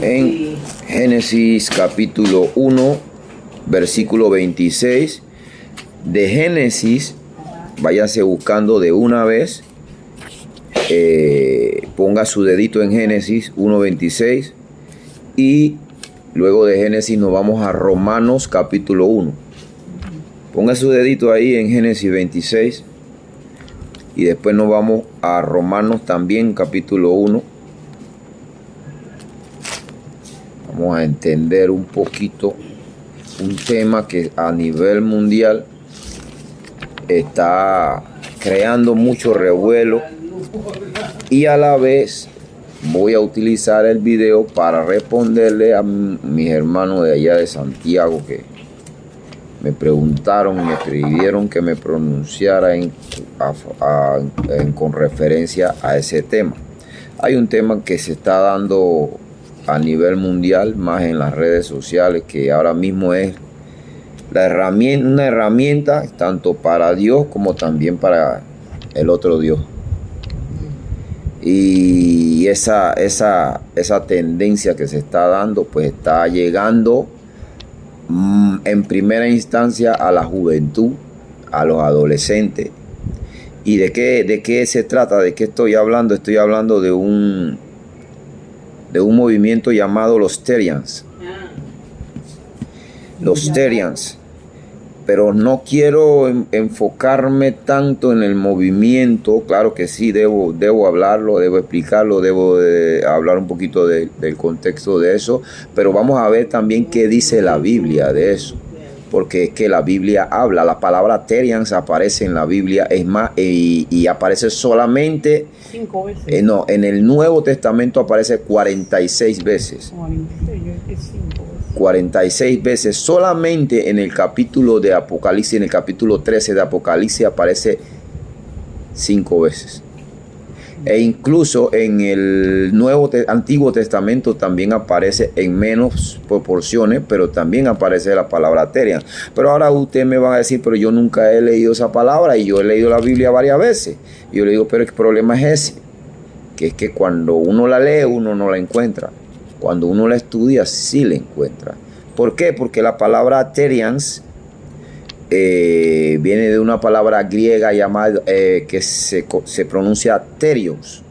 en Génesis capítulo 1, versículo 26. De Génesis, váyase buscando de una vez. Ponga su dedito en Génesis 1:26 y luego de Génesis nos vamos a Romanos capítulo 1. Ponga su dedito ahí en Génesis 26 y después nos vamos a Romanos también capítulo 1. Vamos a entender un poquito un tema que a nivel mundial está creando mucho revuelo, y a la vez voy a utilizar el video para responderle a mis hermanos de allá de Santiago que me preguntaron, me pidieron que me pronunciara con referencia a ese tema. Hay un tema que se está dando a nivel mundial, más en las redes sociales, que ahora mismo es una herramienta tanto para Dios como también para el otro Dios. Y esa tendencia que se está dando, pues está llegando en primera instancia a la juventud, a los adolescentes. ¿Y de qué se trata? ¿De qué estoy hablando? Estoy hablando de un movimiento llamado los Terians. Los Terians. Pero no quiero enfocarme tanto en el movimiento. Claro que sí, debo hablarlo, debo explicarlo, debo hablar un poquito del contexto de eso. Pero vamos a ver también qué dice la Biblia de eso. Porque es que la Biblia habla, la palabra Terians aparece en la Biblia, es más, y aparece solamente 5 veces. No, en el Nuevo Testamento aparece 46 veces. 46 veces. Solamente en el capítulo de Apocalipsis, en el capítulo 13 de Apocalipsis aparece 5 veces. E incluso en el Antiguo Testamento también aparece en menos proporciones, pero también aparece la palabra Terian. Pero ahora usted me va a decir, pero yo nunca he leído esa palabra y yo he leído la Biblia varias veces. Y yo le digo, pero el problema es ese, que es que cuando uno la lee, uno no la encuentra. Cuando uno la estudia, sí la encuentra. ¿Por qué? Porque la palabra Terians viene de una palabra griega llamada que se pronuncia terios.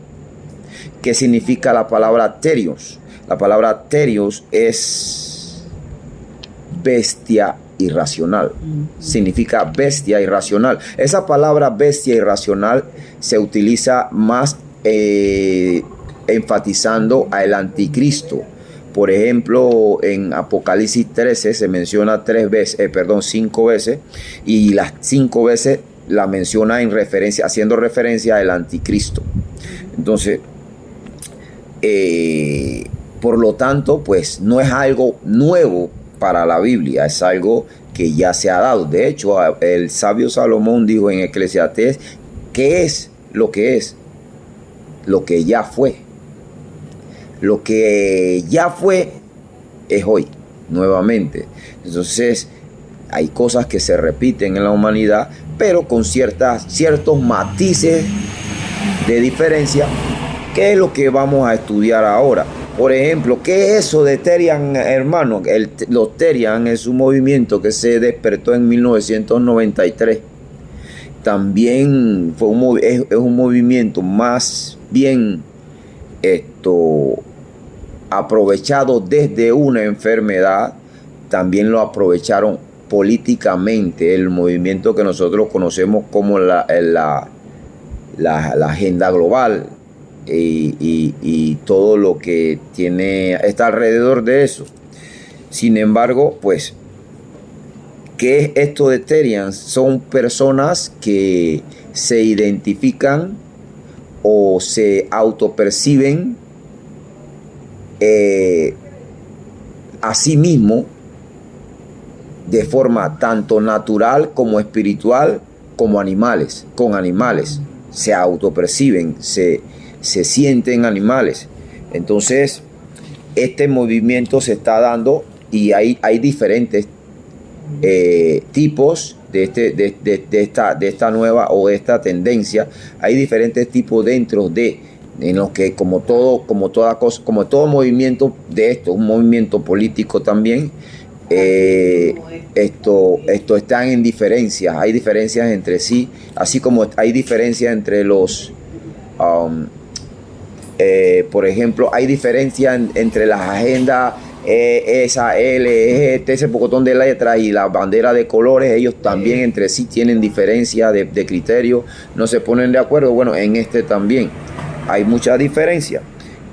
¿Qué significa la palabra terios? La palabra terios es bestia irracional. Significa bestia irracional. Esa palabra bestia irracional se utiliza más enfatizando al anticristo. Por ejemplo, en Apocalipsis 13 se menciona 5 veces, y las 5 veces la menciona haciendo referencia al anticristo. Entonces, por lo tanto, pues no es algo nuevo para la Biblia, es algo que ya se ha dado. De hecho, el sabio Salomón dijo en Eclesiastés, ¿qué es lo que es? Lo que ya fue. Lo que ya fue es hoy, nuevamente. Entonces, hay cosas que se repiten en la humanidad, pero con ciertos matices de diferencia, que es lo que vamos a estudiar ahora. Por ejemplo, ¿qué es eso de Terian, hermano? Los Terian es un movimiento que se despertó en 1993. También es un movimiento más bien aprovechado desde una enfermedad. También lo aprovecharon políticamente, el movimiento que nosotros conocemos como la agenda global y todo lo que está alrededor de eso. Sin embargo, pues, ¿qué es esto de Terians? Son personas que se identifican o se autoperciben a sí mismo de forma tanto natural como espiritual, como con animales. Se autoperciben, se sienten animales. Entonces, este movimiento se está dando y hay diferentes tipos de esta nueva o esta tendencia. Hay diferentes tipos dentro de en lo que como toda cosa, como todo movimiento de esto, un movimiento político también, esto están en diferencias, hay diferencias entre sí, así como hay diferencias entre los, por ejemplo, hay diferencias entre las agendas esa LGBT, ese pocotón de letras y la bandera de colores. Ellos también entre sí tienen diferencia de criterio, no se ponen de acuerdo. Bueno, en este también hay mucha diferencia.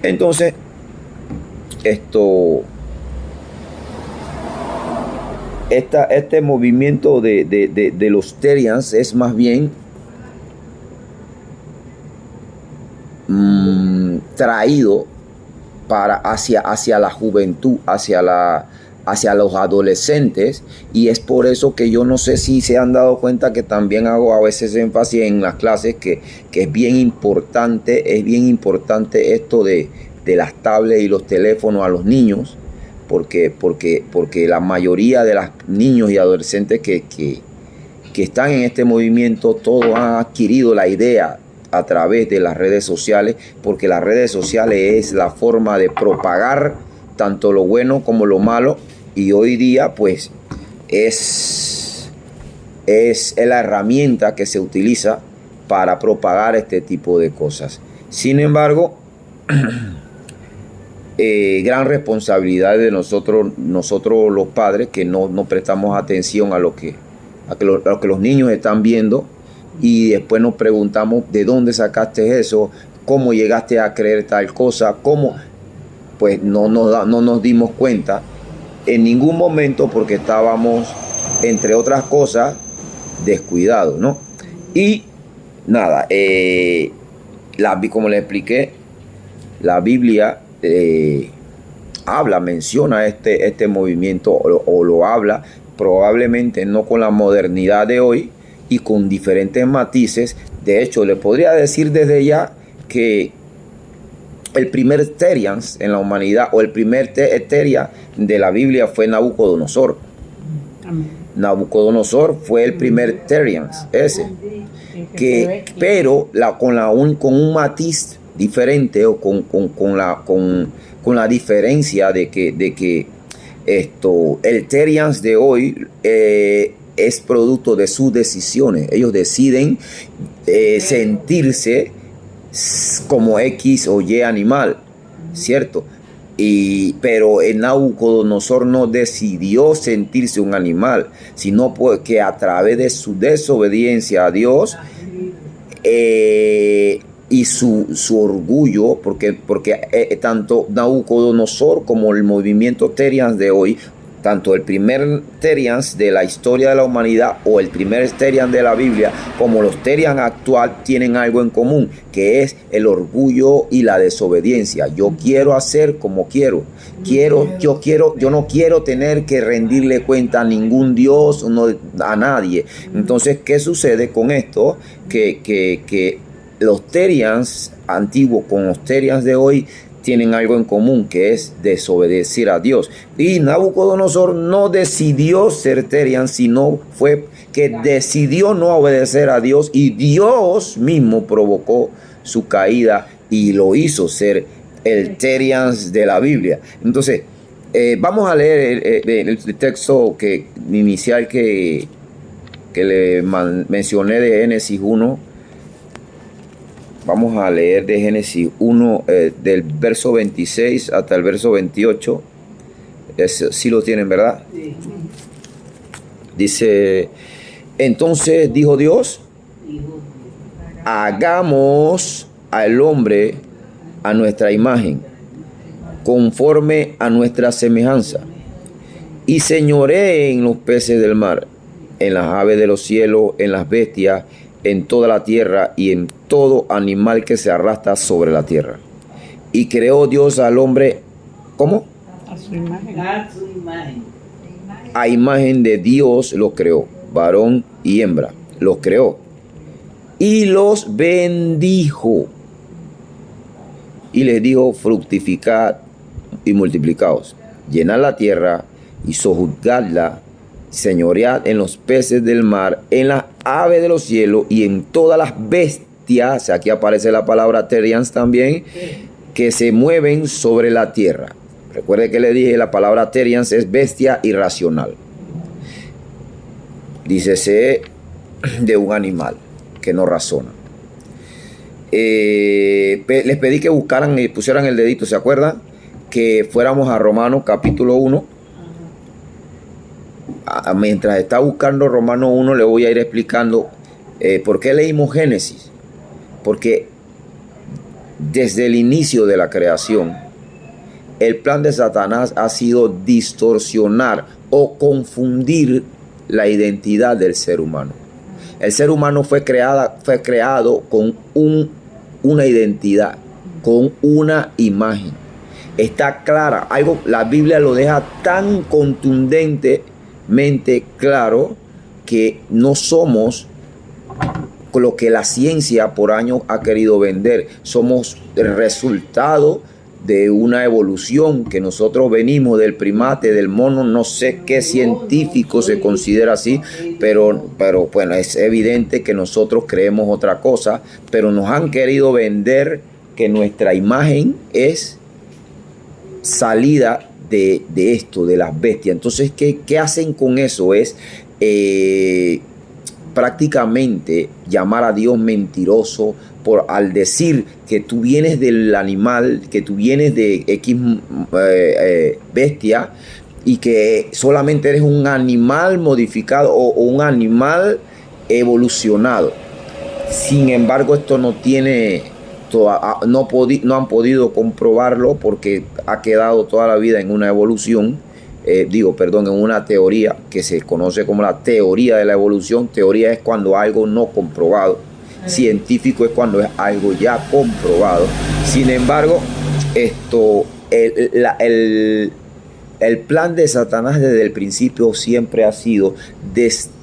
Entonces, este movimiento de los Terians es más bien traído hacia la juventud, hacia los adolescentes, y es por eso que yo no sé si se han dado cuenta que también hago a veces énfasis en las clases que es bien importante esto de las tablets y los teléfonos a los niños, porque la mayoría de los niños y adolescentes que están en este movimiento, todos han adquirido la idea a través de las redes sociales, porque las redes sociales es la forma de propagar tanto lo bueno como lo malo, y hoy día pues es la herramienta que se utiliza para propagar este tipo de cosas. Sin embargo, gran responsabilidad de nosotros los padres, que no prestamos atención a lo que los niños están viendo, y después nos preguntamos de dónde sacaste eso, cómo llegaste a creer tal cosa, cómo, pues no nos dimos cuenta en ningún momento, porque estábamos, entre otras cosas, descuidados, ¿no? Y nada, como le expliqué, la Biblia menciona este movimiento, o lo habla, probablemente no con la modernidad de hoy y con diferentes matices. De hecho, le podría decir desde ya que el primer Terians en la humanidad, o el primer Teria de la Biblia, fue Nabucodonosor. Amén. Nabucodonosor fue el primer Terians, ese. Pero con un matiz diferente, o con la diferencia de que el Terians de hoy es producto de sus decisiones. Ellos deciden sentirse como X o Y animal, ¿cierto? Pero en Nabucodonosor no decidió sentirse un animal, sino que a través de su desobediencia a Dios y su orgullo, porque tanto Nabucodonosor como el movimiento Terians de hoy, tanto el primer Terians de la historia de la humanidad, o el primer Terians de la Biblia, como los Terians actual, tienen algo en común, que es el orgullo y la desobediencia. Yo quiero hacer como quiero. Yo no quiero tener que rendirle cuenta a ningún Dios, a nadie. Entonces, ¿qué sucede con esto? Que los Terians antiguos con los Terians de hoy tienen algo en común, que es desobedecer a Dios. Y Nabucodonosor no decidió ser Terian, sino fue que decidió no obedecer a Dios, y Dios mismo provocó su caída y lo hizo ser el Terians de la Biblia. Entonces, vamos a leer el texto inicial que le mencioné de Génesis 1. Vamos a leer de Génesis 1, del verso 26 hasta el verso 28. Sí lo tienen, ¿verdad? Sí. Dice: entonces dijo Dios, hagamos al hombre a nuestra imagen, conforme a nuestra semejanza, y señoree en los peces del mar, en las aves de los cielos, en las bestias, en toda la tierra, y en todo animal que se arrastra sobre la tierra. Y creó Dios al hombre, ¿cómo? A su imagen. A su imagen. A imagen de Dios los creó, varón y hembra los creó, y los bendijo, y les dijo: fructificad y multiplicaos, llenad la tierra y sojuzgadla, señoread en los peces del mar, en las aves de los cielos, y en todas las bestias bestias, aquí aparece la palabra Terians también, que se mueven sobre la tierra. Recuerde que le dije, la palabra Terians es bestia irracional. Dícese de un animal que no razona. Les pedí que buscaran y pusieran el dedito, ¿se acuerdan? Que fuéramos a Romanos capítulo 1. Mientras está buscando Romanos 1, le voy a ir explicando por qué leímos Génesis. Porque desde el inicio de la creación, el plan de Satanás ha sido distorsionar o confundir la identidad del ser humano. El ser humano fue creado con una identidad, con una imagen. Está clara, la Biblia lo deja tan contundentemente claro que no somos lo que la ciencia por años ha querido vender. Somos el resultado de una evolución que nosotros venimos del primate, del mono, no sé qué científico se considera así, pero bueno, es evidente que nosotros creemos otra cosa, pero nos han querido vender que nuestra imagen es salida de esto, de las bestias. Entonces, ¿qué hacen con eso? Es prácticamente llamar a Dios mentiroso al decir que tú vienes del animal, que tú vienes de X bestia y que solamente eres un animal modificado o un animal evolucionado. Sin embargo, esto no han podido comprobarlo porque ha quedado toda la vida en una evolución. En una teoría que se conoce como la teoría de la evolución. Teoría es cuando algo no comprobado. Científico es cuando es algo ya comprobado. Sin embargo, el plan de Satanás desde el principio siempre ha sido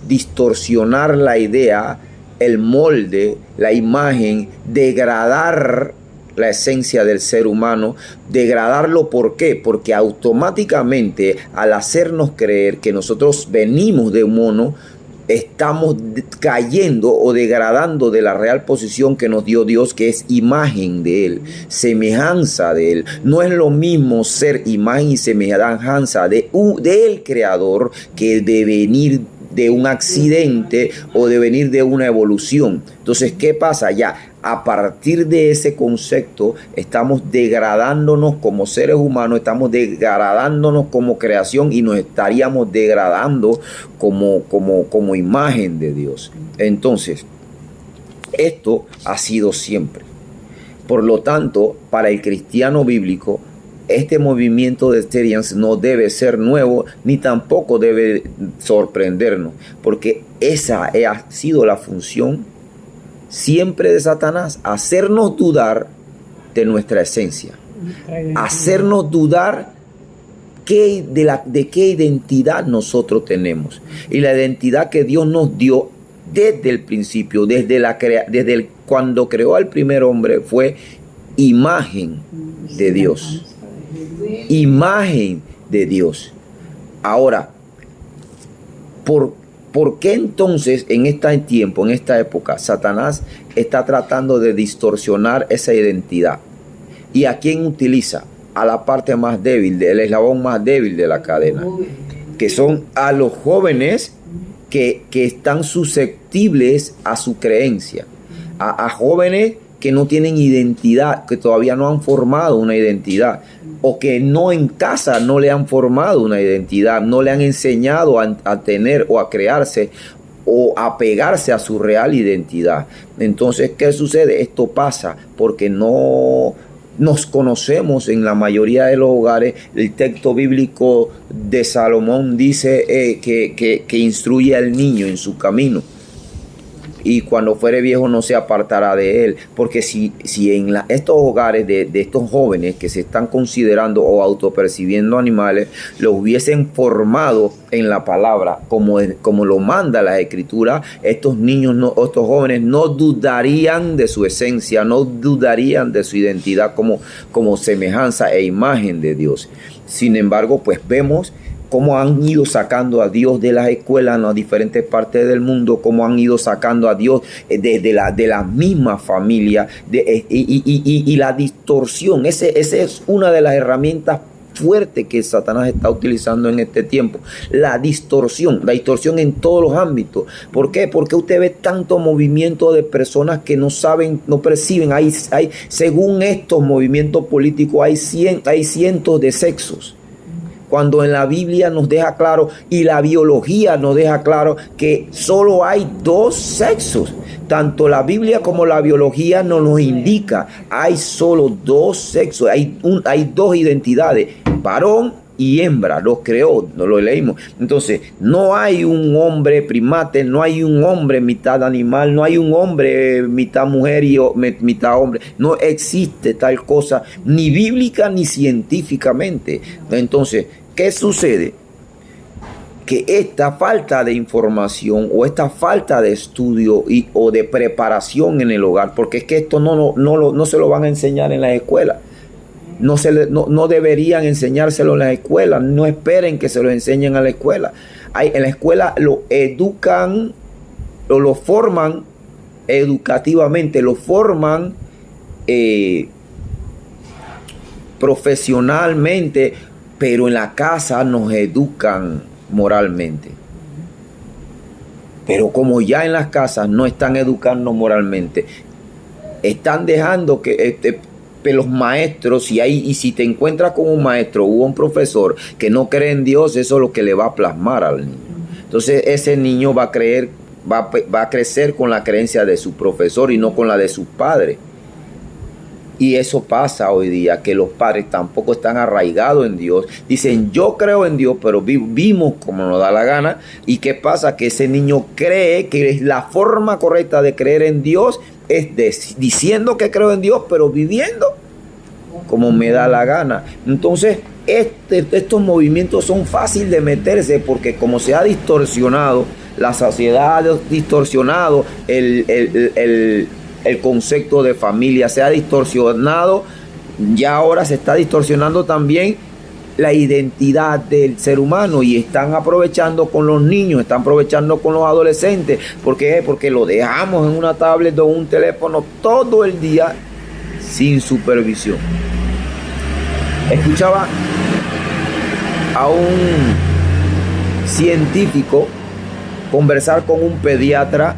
distorsionar la idea, el molde, la imagen, degradar la esencia del ser humano, degradarlo. ¿Por qué? Porque automáticamente al hacernos creer que nosotros venimos de un mono, estamos cayendo o degradando de la real posición que nos dio Dios, que es imagen de Él, semejanza de Él. No es lo mismo ser imagen y semejanza del Creador que de venir de un accidente o de venir de una evolución. Entonces, ¿qué pasa? Ya a partir de ese concepto estamos degradándonos como seres humanos, estamos degradándonos como creación y nos estaríamos degradando como imagen de Dios. Entonces, esto ha sido siempre. Por lo tanto, para el cristiano bíblico, este movimiento de Terians no debe ser nuevo ni tampoco debe sorprendernos, porque esa ha sido la función siempre de Satanás, hacernos dudar de nuestra esencia, hacernos dudar de qué identidad nosotros tenemos. Y la identidad que Dios nos dio desde el principio, cuando creó al primer hombre, fue imagen de Dios. Imagen de Dios. Ahora, ¿por qué entonces en este tiempo, en esta época, Satanás está tratando de distorsionar esa identidad? ¿Y a quién utiliza? A la parte más débil, el eslabón más débil de la cadena, que son a los jóvenes que están susceptibles a su creencia, a jóvenes que no tienen identidad, que todavía no han formado una identidad, o que no en casa no le han formado una identidad, no le han enseñado a tener o a crearse o a pegarse a su real identidad. Entonces, ¿qué sucede? Esto pasa porque no nos conocemos en la mayoría de los hogares. El texto bíblico de Salomón dice que instruye al niño en su camino, y cuando fuere viejo no se apartará de él. Porque si en estos hogares de estos jóvenes que se están considerando o autopercibiendo animales, los hubiesen formado en la palabra como lo manda la Escritura, estos jóvenes no dudarían de su esencia, no dudarían de su identidad como semejanza e imagen de Dios. Sin embargo, pues vemos cómo han ido sacando a Dios de las escuelas en las diferentes partes del mundo, cómo han ido sacando a Dios de la misma familia, y la distorsión. Esa es una de las herramientas fuerte que Satanás está utilizando en este tiempo. La distorsión en todos los ámbitos. ¿Por qué? Porque usted ve tanto movimiento de personas que no saben, no perciben. Según estos movimientos políticos, hay cientos de sexos. Cuando en la Biblia nos deja claro, y la biología nos deja claro, que solo hay dos sexos. Tanto la Biblia como la biología nos indica, hay solo dos sexos, hay dos identidades, varón y hembra, los creó, no lo leímos. Entonces, no hay un hombre primate, no hay un hombre mitad animal, no hay un hombre mitad mujer y mitad hombre. No existe tal cosa, ni bíblica ni científicamente. Entonces, ¿qué sucede? Que esta falta de información o esta falta de estudio o de preparación en el hogar, porque es que esto no se lo van a enseñar en las escuelas. No deberían enseñárselo en las escuelas. No esperen que se lo enseñen a la escuela. En la escuela lo educan o lo forman educativamente, lo forman profesionalmente, pero en la casa nos educan moralmente. Pero como ya en las casas no están educando moralmente, están dejando que los maestros, y si te encuentras con un maestro o un profesor que no cree en Dios, eso es lo que le va a plasmar al niño. Entonces ese niño va a crecer con la creencia de su profesor y no con la de sus padres. Y eso pasa hoy día, que los padres tampoco están arraigados en Dios. Dicen, yo creo en Dios, pero vivimos como nos da la gana. ¿Y qué pasa? Que ese niño cree que la forma correcta de creer en Dios es diciendo que creo en Dios, pero viviendo como me da la gana. Entonces, estos movimientos son fáciles de meterse, porque como se ha distorsionado, la sociedad ha distorsionado el concepto de familia, se ha distorsionado, ya ahora se está distorsionando también la identidad del ser humano, y están aprovechando con los niños, están aprovechando con los adolescentes. ¿Por qué? Porque lo dejamos en una tablet o un teléfono todo el día sin supervisión. Escuchaba a un científico conversar con un pediatra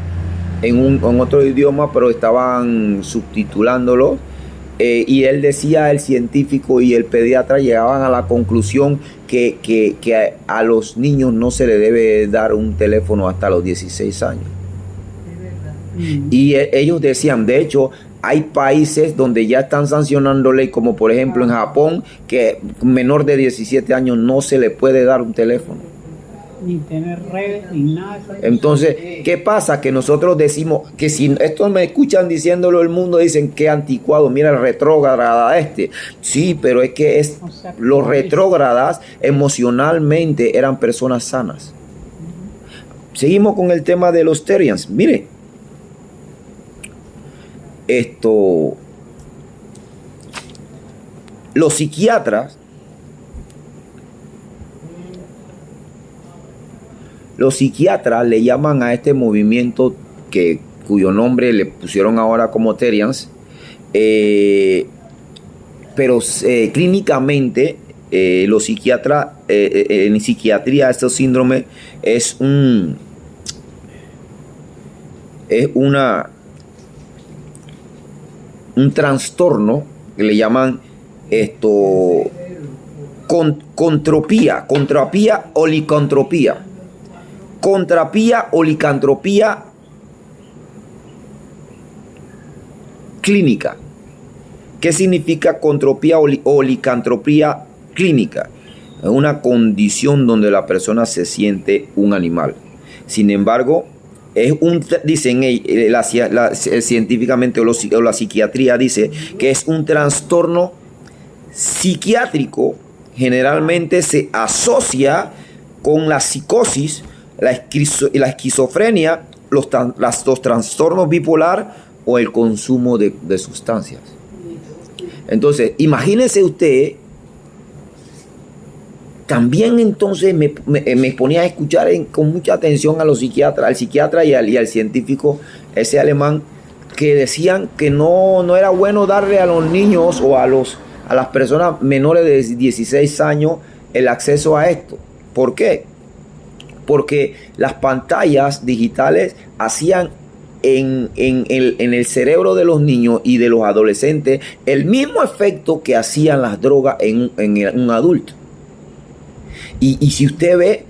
en otro idioma, pero estaban subtitulándolo. Y él decía, el científico y el pediatra llegaban a la conclusión que a los niños no se le debe dar un teléfono hasta los 16 años. Y ellos decían, de hecho, hay países donde ya están sancionando ley, como por ejemplo en Japón, que menor de 17 años no se le puede dar un teléfono. Ni tener redes, ni nada. Entonces, ¿qué pasa? Que nosotros decimos, que si estos me escuchan diciéndolo el mundo, dicen que anticuado, mira el retrógrada este. Sí, pero es que los retrógradas emocionalmente eran personas sanas. Seguimos con el tema de los Therians. Mire, los psiquiatras le llaman a este movimiento cuyo nombre le pusieron ahora como Therians, pero clínicamente los psiquiatras, en psiquiatría, este síndrome es un trastorno que le llaman contropía o licantropía. Contrapía o licantropía clínica. ¿Qué significa contropía o licantropía clínica? Es una condición donde la persona se siente un animal. Sin embargo, dicen científicamente, o la psiquiatría dice que es un trastorno psiquiátrico. Generalmente se asocia con la psicosis, la esquizofrenia, los trastornos bipolar o el consumo de sustancias. Entonces, imagínese usted también entonces me ponía a escuchar con mucha atención a los psiquiatras, al psiquiatra y al científico ese alemán, que decían que no era bueno darle a los niños o a las personas menores de 16 años el acceso a esto. ¿Por qué? Porque las pantallas digitales hacían en el cerebro de los niños y de los adolescentes el mismo efecto que hacían las drogas en un adulto. Y si usted ve,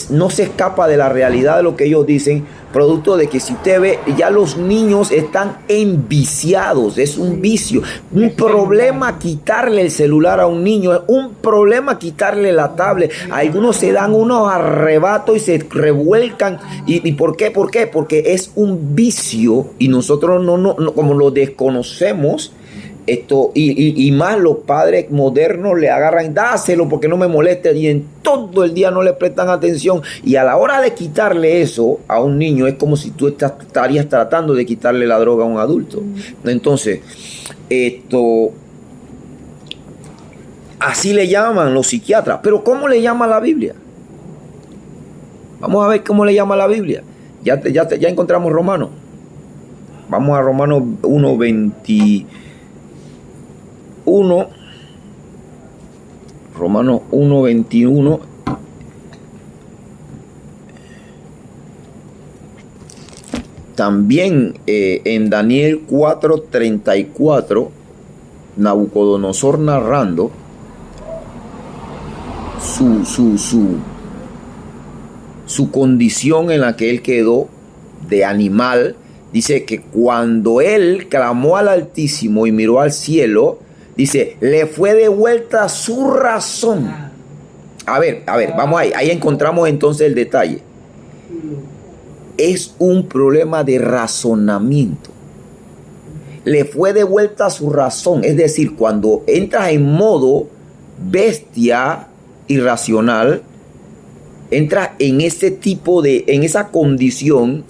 no se escapa de la realidad de lo que ellos dicen, producto de que si usted ve, ya los niños están enviciados, es un vicio, un problema quitarle el celular a un niño, es un problema quitarle la tablet. Algunos se dan unos arrebatos y se revuelcan. ¿Y por qué? ¿Por qué? Porque es un vicio y nosotros no como lo desconocemos. Esto, y más los padres modernos le agarran, dáselo porque no me moleste, y en todo el día no le prestan atención, y a la hora de quitarle eso a un niño es como si tú estarías tratando de quitarle la droga a un adulto. Entonces, así le llaman los psiquiatras. Pero ¿cómo le llama la Biblia? Vamos a ver cómo le llama la Biblia. Ya encontramos Romanos. Vamos a Romanos 1:21. Romanos 1:21. También en Daniel 4:34, Nabucodonosor narrando su condición en la que él quedó de animal. Dice que cuando él clamó al Altísimo y miró al cielo, dice, le fue devuelta su razón. A ver, vamos ahí. Ahí encontramos entonces el detalle. Es un problema de razonamiento. Le fue devuelta su razón. Es decir, cuando entras en modo bestia irracional, entras en ese tipo en esa condición,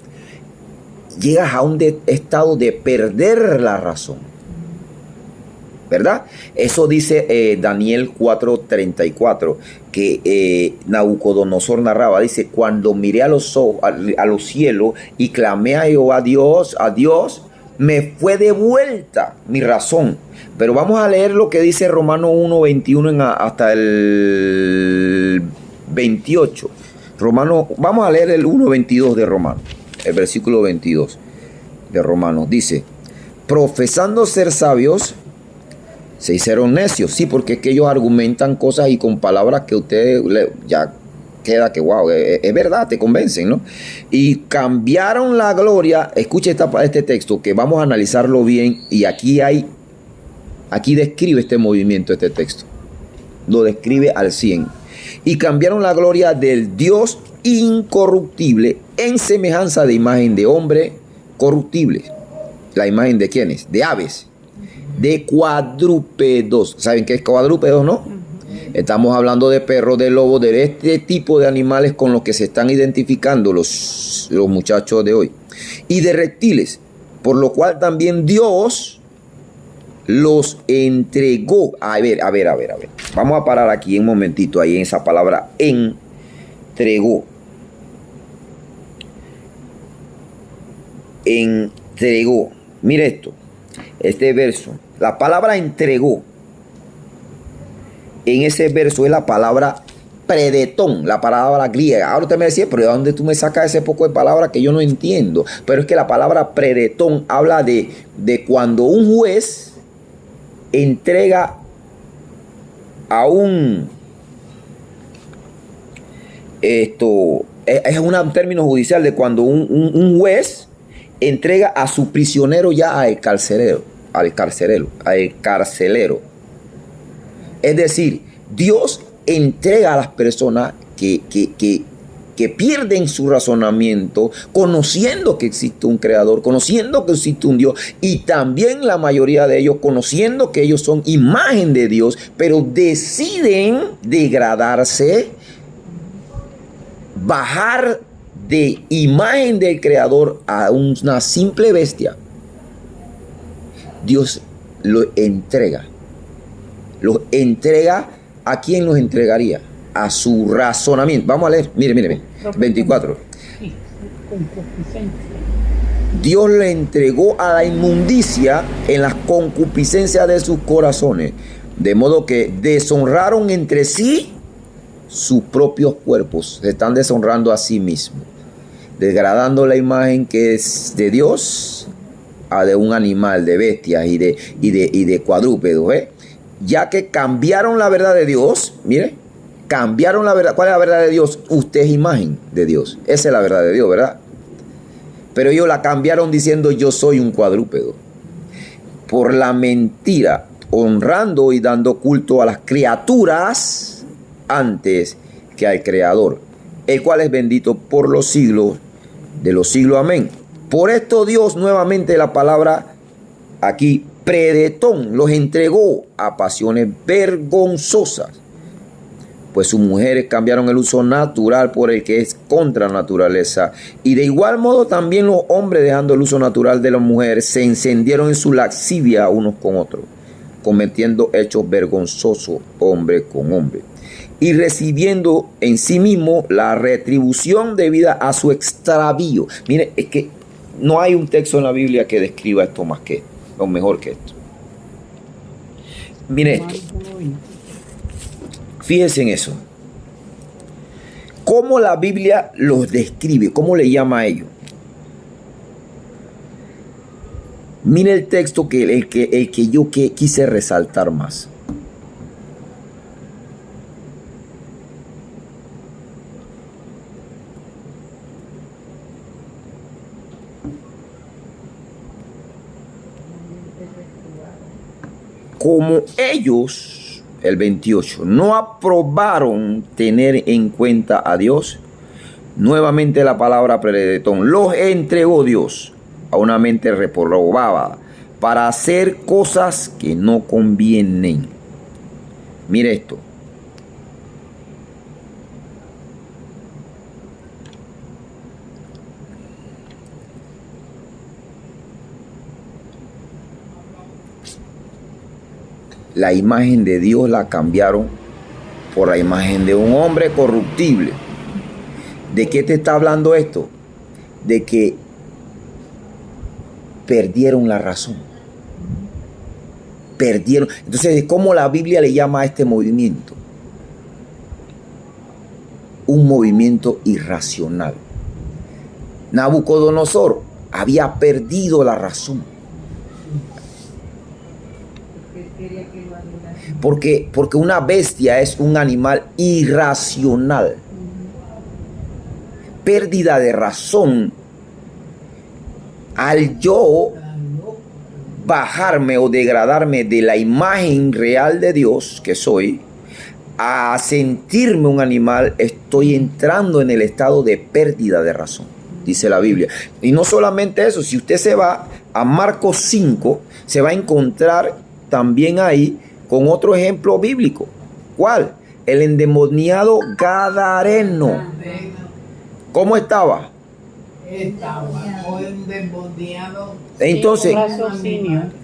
llegas a un estado de perder la razón. ¿Verdad? Eso dice Daniel 4:34, que Nabucodonosor narraba. Dice, cuando miré a los cielos y clamé a Jehová, a Dios, me fue devuelta mi razón. Pero vamos a leer lo que dice Romanos 1:21 hasta el 28. Vamos a leer el 1:22 de Romanos, el versículo 22 de Romanos. Dice, profesando ser sabios, se hicieron necios. Sí, porque es que ellos argumentan cosas y con palabras que ustedes ya queda que wow, es verdad, te convencen, ¿no? Y cambiaron la gloria. Escuche este texto que vamos a analizarlo bien. Y aquí describe este movimiento, este texto. Lo describe al 100. Y cambiaron la gloria del Dios incorruptible en semejanza de imagen de hombre corruptible. ¿La imagen de quiénes? De aves. De cuadrúpedos. ¿Saben qué es cuadrúpedos, no? Estamos hablando de perros, de lobos, de este tipo de animales con los que se están identificando los muchachos de hoy. Y de reptiles, por lo cual también Dios los entregó. A ver. Vamos a parar aquí un momentito, ahí en esa palabra entregó. Entregó. Mire esto. Este verso, la palabra entregó, en ese verso es la palabra predetón, la palabra griega. Ahora usted me decía, pero ¿de dónde tú me sacas ese poco de palabra que yo no entiendo? Pero es que la palabra predetón habla de cuando un juez entrega a es un término judicial de cuando un juez entrega a su prisionero ya al carcelero. Es decir, Dios entrega a las personas que pierden su razonamiento, conociendo que existe un creador, conociendo que existe un Dios, y también la mayoría de ellos conociendo que ellos son imagen de Dios, pero deciden degradarse, bajar de imagen del creador a una simple bestia. Dios los entrega ¿a quién los entregaría? A su razonamiento. Vamos a leer, mire, 24. Sí, concupiscencia. Dios le entregó a la inmundicia en las concupiscencias de sus corazones, de modo que deshonraron entre sí sus propios cuerpos, se están deshonrando a sí mismos, degradando la imagen que es de Dios a de un animal, de bestias y de cuadrúpedos, ya que cambiaron la verdad de Dios. Mire, cambiaron la verdad. ¿Cuál es la verdad de Dios? Usted es imagen de Dios, esa es la verdad de Dios, ¿verdad? Pero ellos la cambiaron diciendo yo soy un cuadrúpedo, por la mentira, honrando y dando culto a las criaturas antes que al Creador, el cual es bendito por los siglos de los siglos. Amén. Por esto Dios, nuevamente la palabra aquí, predetón, los entregó a pasiones vergonzosas, pues sus mujeres cambiaron el uso natural por el que es contra naturaleza. Y de igual modo también los hombres, dejando el uso natural de las mujeres, se encendieron en su lascivia unos con otros, cometiendo hechos vergonzosos hombre con hombre, y recibiendo en sí mismo la retribución debida a su extravío. Mire, es que no hay un texto en la Biblia que describa esto más que esto, o mejor que esto. Mire esto. Fíjense en eso. ¿Cómo la Biblia los describe? ¿Cómo le llama a ellos? Mire el texto el que yo quise resaltar más. Como ellos, el 28, no aprobaron tener en cuenta a Dios, nuevamente la palabra predetón, los entregó Dios a una mente reprobada para hacer cosas que no convienen. Mire esto. La imagen de Dios la cambiaron por la imagen de un hombre corruptible. ¿De qué te está hablando esto? De que perdieron la razón. Perdieron. Entonces, ¿cómo la Biblia le llama a este movimiento? Un movimiento irracional. Nabucodonosor había perdido la razón. Porque una bestia es un animal irracional. Pérdida de razón. Al yo bajarme o degradarme de la imagen real de Dios que soy, a sentirme un animal, estoy entrando en el estado de pérdida de razón, dice la Biblia. Y no solamente eso, si usted se va a Marcos 5, se va a encontrar también ahí con otro ejemplo bíblico. ¿Cuál? El endemoniado gadareno. ¿Cómo estaba? Estaba endemoniado.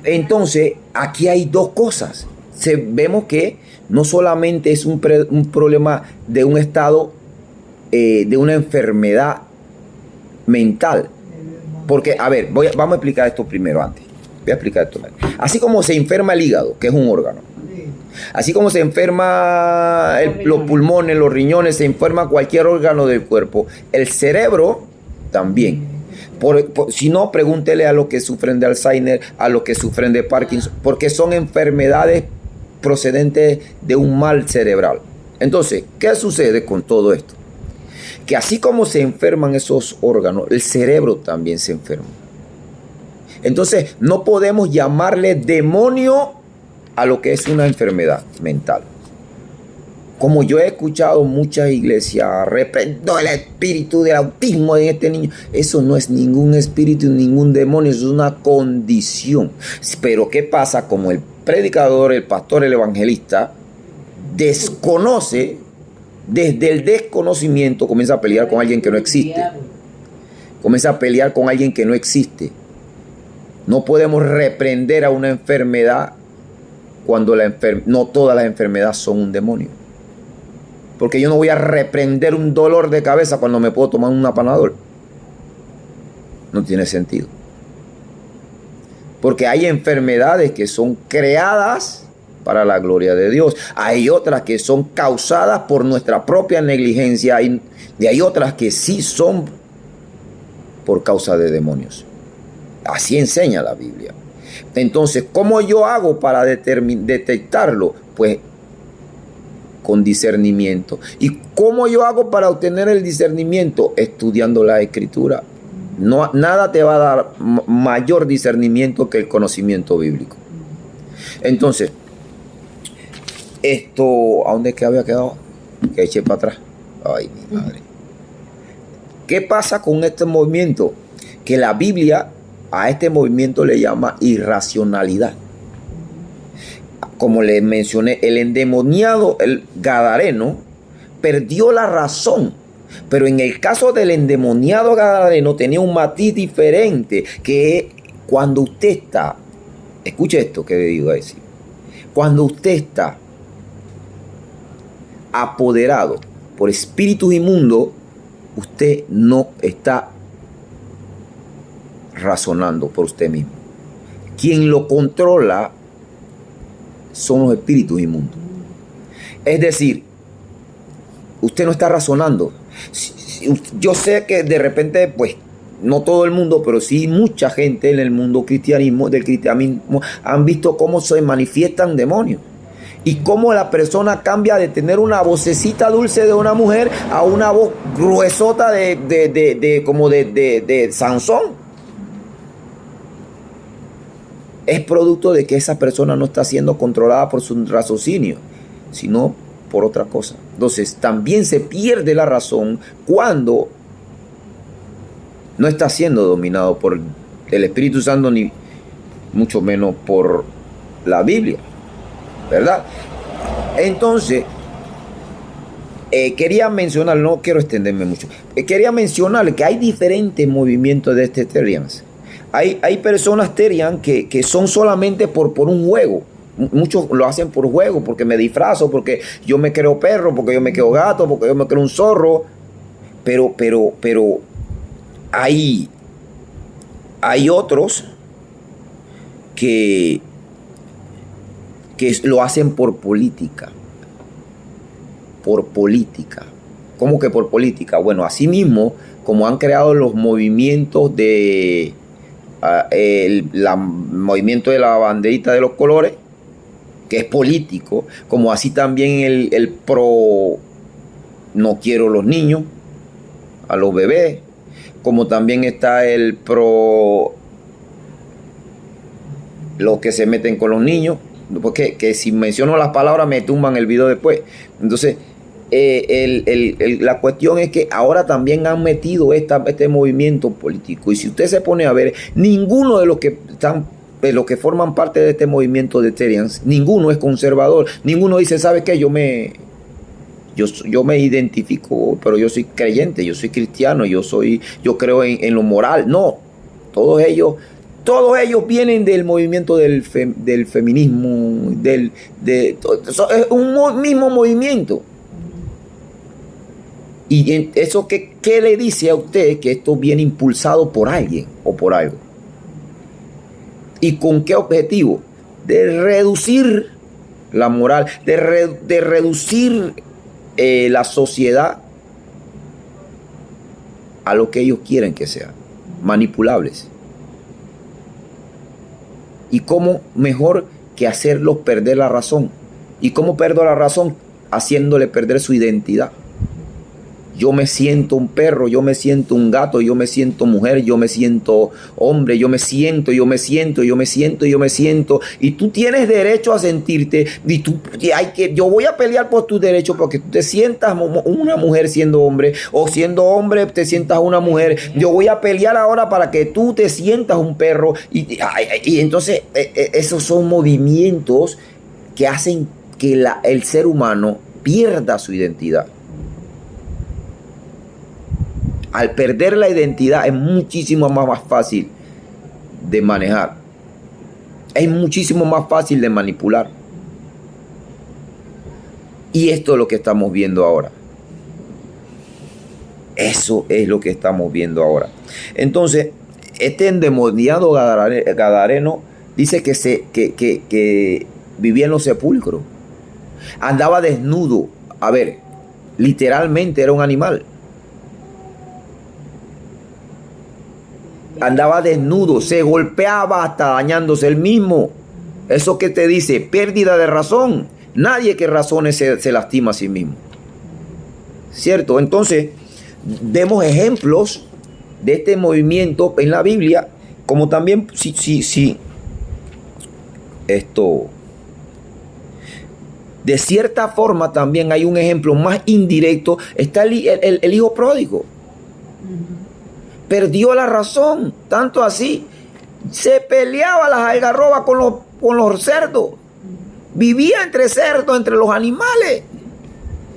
Entonces, aquí hay dos cosas. Vemos que no solamente es un problema de un estado, de una enfermedad mental. Porque, a ver, vamos a explicar esto primero antes. Voy a explicar esto. Así como se enferma el hígado, que es un órgano. Así como se enferma los pulmones, los riñones, se enferma cualquier órgano del cuerpo. El cerebro también. Si no, pregúntele a los que sufren de Alzheimer, a los que sufren de Parkinson, porque son enfermedades procedentes de un mal cerebral. Entonces, ¿qué sucede con todo esto? Que así como se enferman esos órganos, el cerebro también se enferma. Entonces, no podemos llamarle demonio a lo que es una enfermedad mental. Como yo he escuchado muchas iglesias, reprendo el espíritu del autismo en este niño. Eso no es ningún espíritu, ningún demonio, eso es una condición. Pero ¿qué pasa? Como el predicador, el pastor, el evangelista desconoce, desde el desconocimiento comienza a pelear con alguien que no existe. Comienza a pelear con alguien que no existe. No podemos reprender a una enfermedad cuando no todas las enfermedades son un demonio. Porque yo no voy a reprender un dolor de cabeza cuando me puedo tomar un Panadol. No tiene sentido. Porque hay enfermedades que son creadas para la gloria de Dios. Hay otras que son causadas por nuestra propia negligencia y hay otras que sí son por causa de demonios. Así enseña la Biblia. Entonces, ¿cómo yo hago para detectarlo? Pues con discernimiento. ¿Y cómo yo hago para obtener el discernimiento? Estudiando la Escritura. No, nada te va a dar mayor discernimiento que el conocimiento bíblico. Entonces, ¿a dónde es que había quedado? Que eché para atrás. Ay, mi madre. ¿Qué pasa con este movimiento? Que la Biblia a este movimiento le llama irracionalidad. Como les mencioné, el endemoniado, el gadareno, perdió la razón. Pero en el caso del endemoniado gadareno tenía un matiz diferente, que cuando usted está, escuche esto que le digo a decir, cuando usted está apoderado por espíritus inmundos, usted no está razonando por usted mismo. Quien lo controla son los espíritus inmundos. Es decir, usted no está razonando. Yo sé que de repente, pues, no todo el mundo, pero sí mucha gente en el mundo del cristianismo han visto cómo se manifiestan demonios. Y cómo la persona cambia de tener una vocecita dulce de una mujer a una voz gruesota de Sansón. Es producto de que esa persona no está siendo controlada por su raciocinio, sino por otra cosa. Entonces, también se pierde la razón cuando no está siendo dominado por el Espíritu Santo, ni mucho menos por la Biblia, ¿verdad? Entonces, quería mencionar, no quiero extenderme mucho, quería mencionar que hay diferentes movimientos de este Therians. Hay personas Therian que son solamente por un juego. Muchos lo hacen por juego, porque me disfrazo, porque yo me creo perro, porque yo me creo gato, porque yo me creo un zorro. Pero hay otros que lo hacen por política. Por política. ¿Cómo que por política? Bueno, así mismo, como han creado los movimientos el movimiento de la banderita de los colores, que es político, como así también el pro no quiero los niños, a los bebés, como también está el pro los que se meten con los niños, porque que si menciono las palabras me tumban el video después. Entonces, la cuestión es que ahora también han metido este movimiento político, y si usted se pone a ver, ninguno de los que están, de los que forman parte de este movimiento de Therians, ninguno es conservador, ninguno dice, ¿sabe qué? Yo me identifico, pero yo soy creyente, yo soy cristiano, yo creo en lo moral. No, todos ellos vienen del movimiento del feminismo, es un mismo movimiento. Y eso, ¿qué le dice a usted? Que esto viene impulsado por alguien o por algo. ¿Y con qué objetivo? De reducir la moral, de reducir la sociedad a lo que ellos quieren que sea, manipulables. ¿Y cómo mejor que hacerlos perder la razón? ¿Y cómo perdo la razón? Haciéndole perder su identidad. Yo me siento un perro, yo me siento un gato, yo me siento mujer, yo me siento hombre, yo me siento. Y tú tienes derecho a sentirte, y yo voy a pelear por tus derechos porque tú te sientas una mujer siendo hombre, o siendo hombre te sientas una mujer. Yo voy a pelear ahora para que tú te sientas un perro. Y entonces esos son movimientos que hacen que el ser humano pierda su identidad. Al perder la identidad es muchísimo más fácil de manejar. Es muchísimo más fácil de manipular. Y esto es lo que estamos viendo ahora. Eso es lo que estamos viendo ahora. Entonces, este endemoniado gadareno dice que vivía en los sepulcros. Andaba desnudo. A ver, literalmente era un animal. Andaba desnudo, se golpeaba hasta dañándose él mismo. Eso que te dice, pérdida de razón. Nadie que razone se lastima a sí mismo. ¿Cierto? Entonces, vemos ejemplos de este movimiento en la Biblia, como también de cierta forma también hay un ejemplo más indirecto. Está el hijo pródigo. Perdió la razón, tanto así. Se peleaba las algarrobas con los cerdos. Vivía entre cerdos, entre los animales,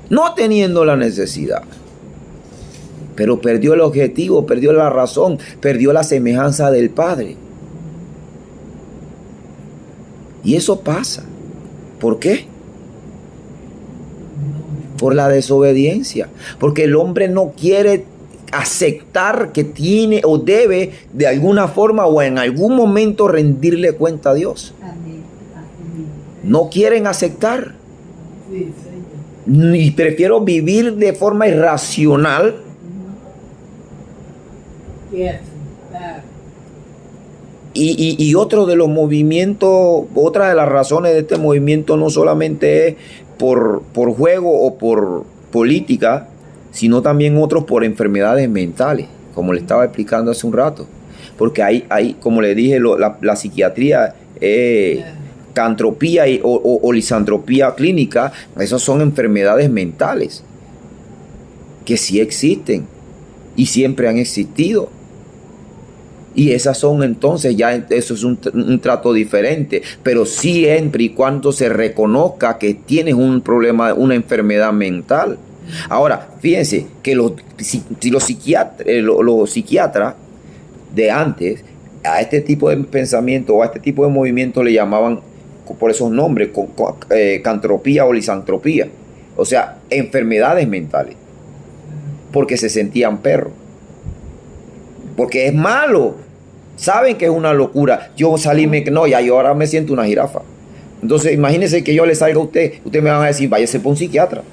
no teniendo la necesidad. Pero perdió el objetivo, perdió la razón, perdió la semejanza del Padre. Y eso pasa. ¿Por qué? Por la desobediencia. Porque el hombre no quiere aceptar que tiene o debe de alguna forma o en algún momento rendirle cuenta a Dios. Amén. No quieren aceptar. Sí, Señor. Y prefiero vivir de forma irracional. Y otro de los movimientos, otra de las razones de este movimiento no solamente es por juego o por política, sino también otros por enfermedades mentales, como le estaba explicando hace un rato. Porque hay como le dije, la psiquiatría, cantropía o lisantropía clínica, esas son enfermedades mentales que sí existen y siempre han existido. Y esas son entonces, ya eso es un trato diferente, pero siempre y cuando se reconozca que tienes un problema, una enfermedad mental. Ahora, fíjense que los psiquiatras de antes, a este tipo de pensamiento o a este tipo de movimiento le llamaban por esos nombres, cantropía o lisantropía, o sea, enfermedades mentales, porque se sentían perros. Porque es malo. Saben que es una locura. Yo yo ahora me siento una jirafa. Entonces, imagínense que yo le salga a usted me van a decir, váyase por un psiquiatra.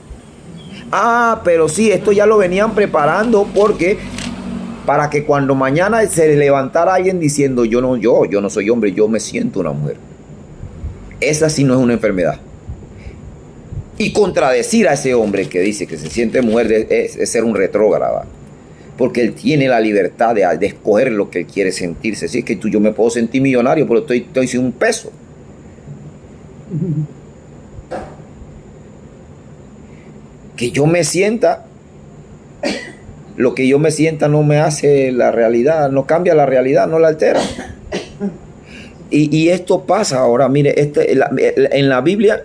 Ah, pero sí, esto ya lo venían preparando porque para que cuando mañana se levantara alguien diciendo, yo no soy hombre, yo me siento una mujer. Esa sí no es una enfermedad. Y contradecir a ese hombre que dice que se siente mujer es ser un retrógrado. Porque él tiene la libertad de escoger lo que él quiere sentirse. Si es que yo me puedo sentir millonario, pero estoy sin un peso. Que yo me sienta, lo que yo me sienta no me hace la realidad, no cambia la realidad, no la altera. Y esto pasa ahora, mire, en la Biblia,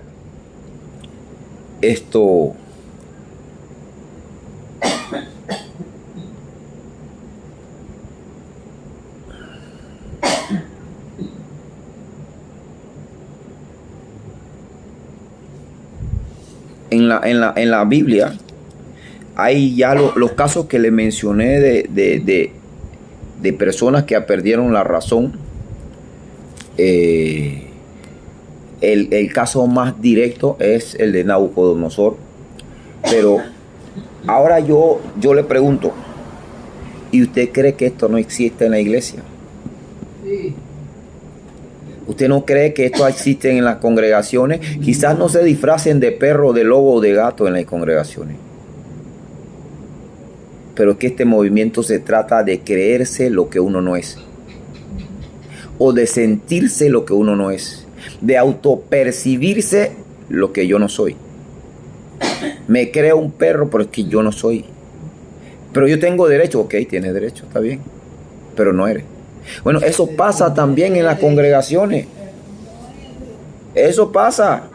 en la Biblia hay ya los casos que le mencioné de personas que perdieron la razón. El caso más directo es el de Nabucodonosor. Pero ahora yo le pregunto, ¿y usted cree que esto no existe en la iglesia? Sí. ¿Usted no cree que esto existe en las congregaciones? Quizás no se disfracen de perro, de lobo o de gato en las congregaciones. Pero es que este movimiento se trata de creerse lo que uno no es. O de sentirse lo que uno no es. De autopercibirse lo que yo no soy. Me creo un perro, pero es que yo no soy. Pero yo tengo derecho. Ok, tienes derecho, está bien. Pero no eres. Bueno, eso pasa también en las congregaciones. Eso pasa.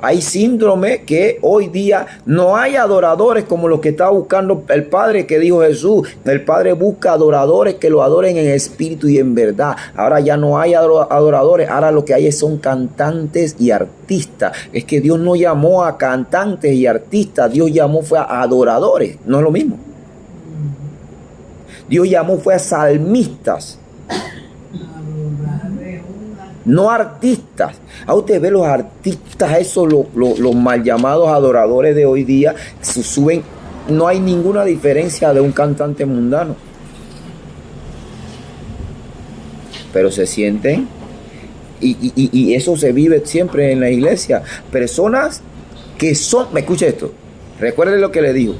Hay síndrome que hoy día no hay adoradores como los que está buscando el Padre, que dijo Jesús. El Padre busca adoradores que lo adoren en espíritu y en verdad. Ahora ya no hay adoradores, ahora lo que hay son cantantes y artistas. Es que Dios no llamó a cantantes y artistas, Dios llamó fue a adoradores, no es lo mismo. Dios llamó fue a salmistas, no artistas. A usted ve los artistas, esos los mal llamados adoradores de hoy día, suben, no hay ninguna diferencia de un cantante mundano. Pero se sienten, y eso se vive siempre en la iglesia. Personas que son, me escucha esto, recuerde lo que le digo,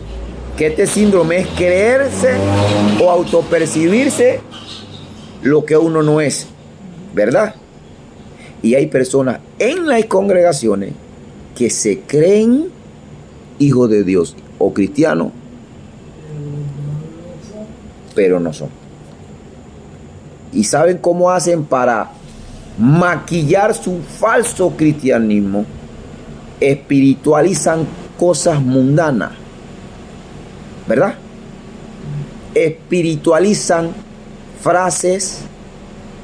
que este síndrome es creerse o autopercibirse lo que uno no es, ¿verdad? Y hay personas en las congregaciones que se creen hijos de Dios o cristianos, pero no son. ¿Y saben cómo hacen para maquillar su falso cristianismo? Espiritualizan cosas mundanas, ¿verdad? Espiritualizan frases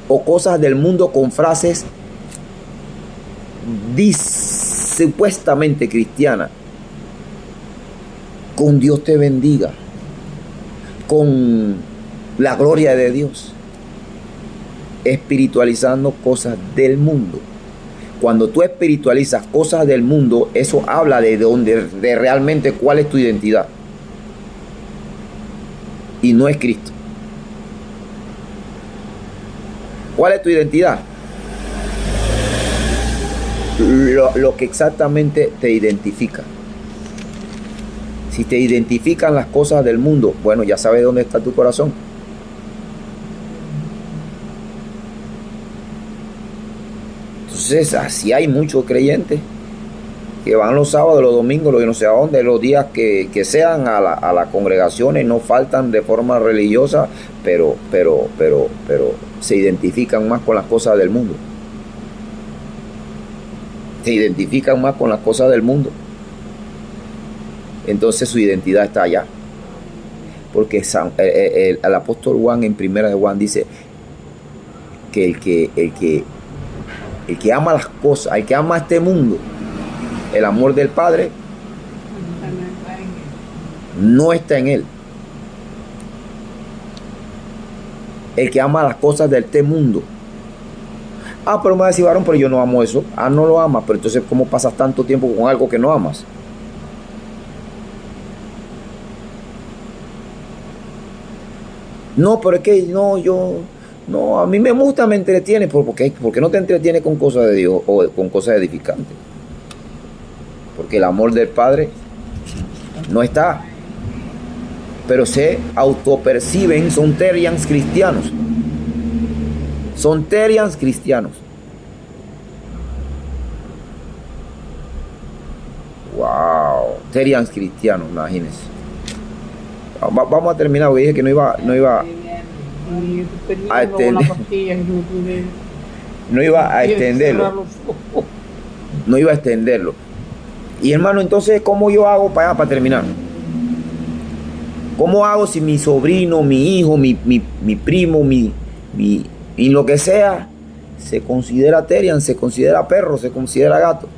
o cosas del mundo con frases supuestamente cristiana, con Dios te bendiga, con la gloria de Dios, espiritualizando cosas del mundo. Cuando tú espiritualizas cosas del mundo, eso habla de realmente cuál es tu identidad, y no es Cristo. ¿Cuál es tu identidad? Lo que exactamente te identifica. Si te identifican las cosas del mundo, bueno, ya sabes dónde está tu corazón. Entonces, así hay muchos creyentes que van los sábados, los domingos, los no sé a dónde, los días que sean a las congregaciones, no faltan de forma religiosa, pero se identifican más con las cosas del mundo. Se identifican más con las cosas del mundo. Entonces su identidad está allá. Porque el apóstol Juan en primera de Juan dice que el que ama las cosas, el que ama este mundo, el amor del Padre no está en él. El que ama las cosas de este mundo. Ah, pero me va a decir, varón, pero yo no amo eso. Ah, no lo amas, pero entonces ¿cómo pasas tanto tiempo con algo que no amas? No, pero es que no, a mí me gusta, me entretiene. ¿Por qué no te entretiene con cosas de Dios o con cosas edificantes? Porque el amor del Padre no está. Pero se autoperciben, son terians cristianos. Son terians cristianos. Wow, terians cristianos, imagínense. Vamos a terminar, porque dije que no iba a extender. No iba a extenderlo. No iba a extenderlo. Y hermano, entonces, ¿cómo yo hago para terminar? ¿Cómo hago si mi sobrino, mi hijo, mi primo, y lo que sea, se considera terian, se considera perro, se considera gato?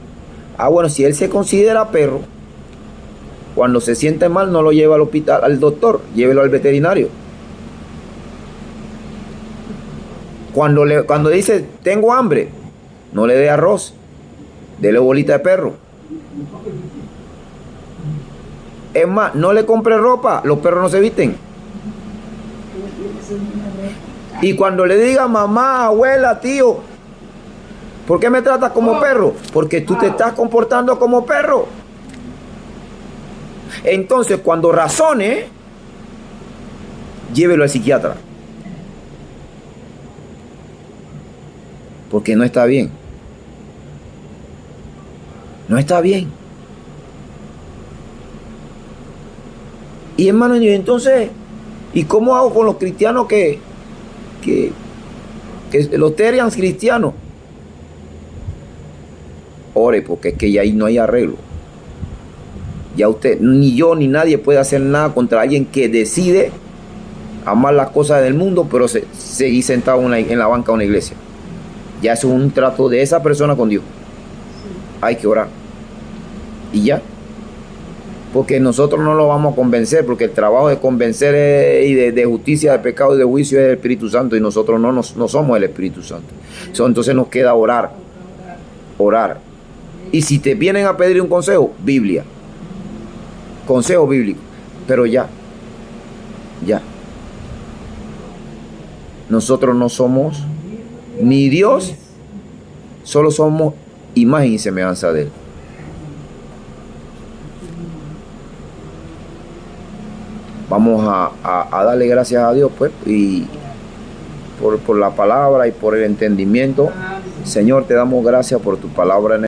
Ah, bueno, si él se considera perro, cuando se siente mal no lo lleva al hospital, al doctor, llévelo al veterinario. Cuando dice, tengo hambre, no le dé arroz, dele bolita de perro. Es más, no le compre ropa, los perros no se visten. Y cuando le diga mamá, abuela, tío, ¿por qué me tratas como perro? Porque tú te estás comportando como perro. Entonces, cuando razone, llévelo al psiquiatra. Porque no está bien. No está bien. Y hermano, y entonces, ¿y cómo hago con los cristianos que los terians cristianos? ore, porque es que ya ahí no hay arreglo. Ya usted, ni yo, ni nadie puede hacer nada contra alguien que decide amar las cosas del mundo, pero seguir sentado en la banca de una iglesia. Ya eso es un trato de esa persona con Dios. Hay que orar. Y ya. Porque nosotros no lo vamos a convencer, porque el trabajo de convencer y de justicia, de pecado y de juicio es el Espíritu Santo, y nosotros no somos el Espíritu Santo. Entonces nos queda orar. Orar. Y si te vienen a pedir un consejo, Biblia. Consejo bíblico. Pero ya. Nosotros no somos ni Dios, solo somos imagen y semejanza de Él. Vamos a darle gracias a Dios, pues, y por la palabra y por el entendimiento. Señor, te damos gracias por tu palabra en